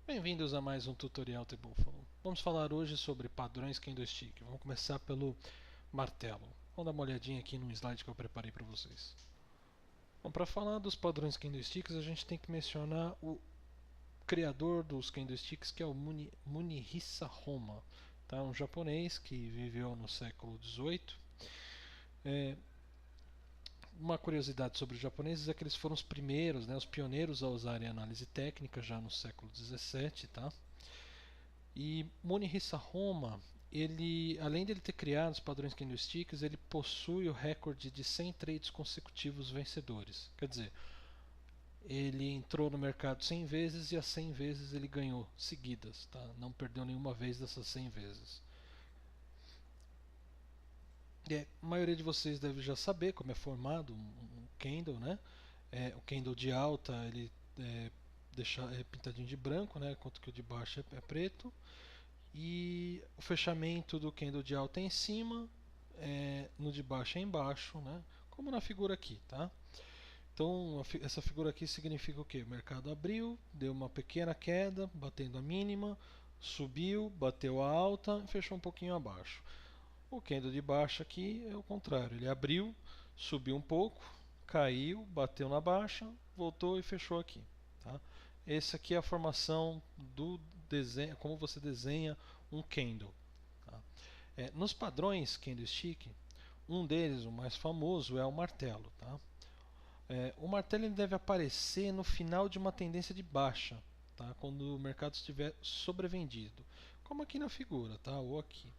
Bem-vindos a mais um tutorial The Buffalo. Vamos falar hoje sobre padrões Candlestick. Vamos começar pelo martelo. Vamos dar uma olhadinha aqui no slide que eu preparei para vocês. Bom, para falar dos padrões Candlesticks, a gente tem que mencionar o criador dos Candlesticks, que é o Munihisa Homa, tá? Um japonês que viveu no século XVIII. Uma curiosidade sobre os japoneses é que eles foram os primeiros, né, os pioneiros a usarem análise técnica já no século XVII, tá? E Morihisa Homa, ele, além de ele ter criado os padrões candlesticks, ele possui o recorde de 100 trades consecutivos vencedores. Quer dizer, ele entrou no mercado 100 vezes e as 100 vezes ele ganhou seguidas, tá? Não perdeu nenhuma vez dessas 100 vezes. A maioria de vocês deve já saber como é formado um candle, né? O candle de alta ele é pintadinho de branco, né? Enquanto que o de baixo é preto. E o fechamento do candle de alta é em cima, no de baixo é embaixo, né? Como na figura aqui, tá? Então essa figura aqui significa o que? O mercado abriu, deu uma pequena queda, batendo a mínima, subiu, bateu a alta e fechou um pouquinho abaixo. O candle de baixo aqui é o contrário, ele abriu, subiu um pouco, caiu, bateu na baixa, voltou e fechou aqui. Tá? Essa aqui é a formação do desenho, como você desenha um candle. Tá? Nos padrões candlestick, um deles, o mais famoso, é o martelo. Tá? O martelo ele deve aparecer no final de uma tendência de baixa, tá? Quando o mercado estiver sobrevendido, como aqui na figura, tá? Ou aqui.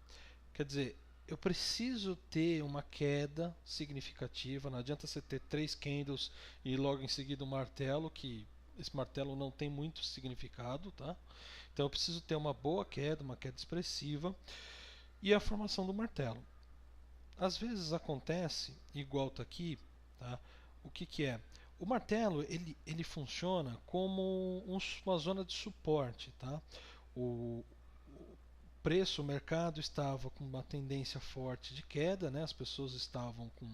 Quer dizer, eu preciso ter uma queda significativa. Não adianta você ter 3 candles e logo em seguida um martelo, que esse martelo não tem muito significado, tá? Então eu preciso ter uma boa queda, uma queda expressiva e a formação do martelo. Às vezes acontece, igual está aqui, tá? O que é? O martelo ele funciona como uma zona de suporte, tá? O preço, o mercado estava com uma tendência forte de queda, né? As pessoas estavam com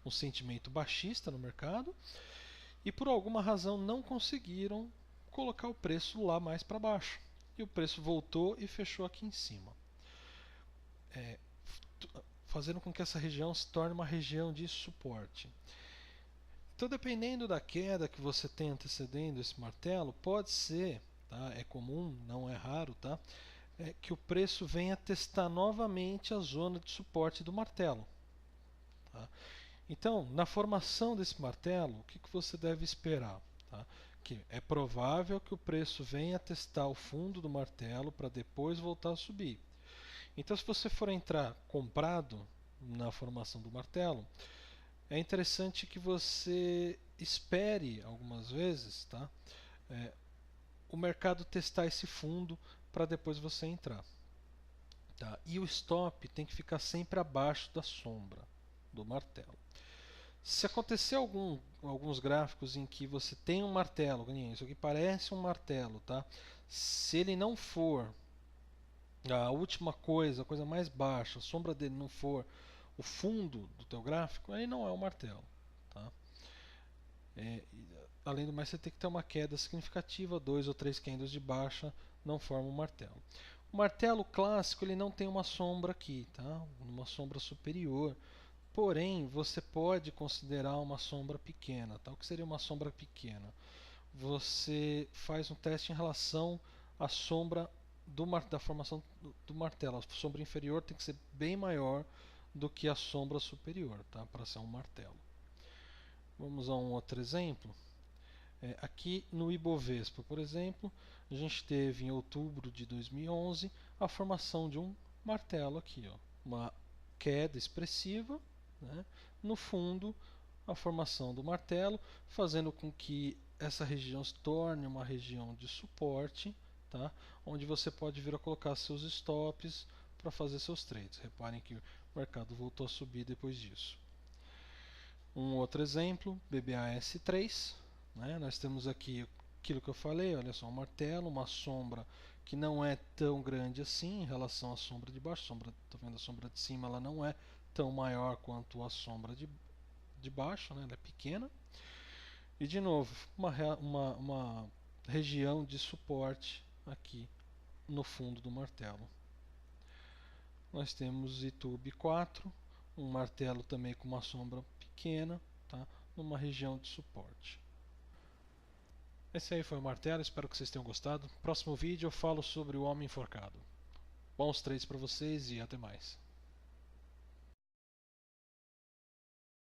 um sentimento baixista no mercado e por alguma razão não conseguiram colocar o preço lá mais para baixo. E o preço voltou e fechou aqui em cima. Fazendo com que essa região se torne uma região de suporte. Então, dependendo da queda que você tem antecedendo esse martelo, pode ser, tá? É comum, não é raro, tá? Que o preço venha testar novamente a zona de suporte do martelo. Tá? Então, na formação desse martelo, o que você deve esperar? Tá? Que é provável que o preço venha testar o fundo do martelo para depois voltar a subir. Então, se você for entrar comprado na formação do martelo, é interessante que você espere algumas vezes, tá? O mercado testar esse fundo para depois você entrar. Tá? E o stop tem que ficar sempre abaixo da sombra do martelo. Se acontecer alguns gráficos em que você tem um martelo, isso aqui parece um martelo, tá? Se ele não for a última coisa, a coisa mais baixa, a sombra dele não for o fundo do teu gráfico, aí não é um martelo. Tá? Além do mais, você tem que ter uma queda significativa, 2 ou 3 candles de baixa não formam um martelo. O martelo clássico ele não tem uma sombra aqui, tá? Uma sombra superior. Porém, você pode considerar uma sombra pequena. Tá? O que seria uma sombra pequena? Você faz um teste em relação à sombra da formação do martelo. A sombra inferior tem que ser bem maior do que a sombra superior, tá? Para ser um martelo. Vamos a um outro exemplo. Aqui no Ibovespa, por exemplo, a gente teve em outubro de 2011 a formação de um martelo aqui, ó, uma queda expressiva, né? No fundo, a formação do martelo, fazendo com que essa região se torne uma região de suporte, tá? Onde você pode vir a colocar seus stops para fazer seus trades. Reparem que o mercado voltou a subir depois disso. Um outro exemplo, BBAS3, né? Nós temos aqui aquilo que eu falei, olha só, um martelo, uma sombra que não é tão grande assim em relação à sombra de baixo. Tô vendo a sombra de cima, ela não é tão maior quanto a sombra de baixo, né? Ela é pequena. E de novo, uma região de suporte aqui no fundo do martelo. Nós temos YouTube 4, um martelo também com uma sombra pequena, tá? Numa região de suporte. Esse aí foi o martelo, espero que vocês tenham gostado. Próximo vídeo eu falo sobre o homem enforcado. Bons trades para vocês e até mais.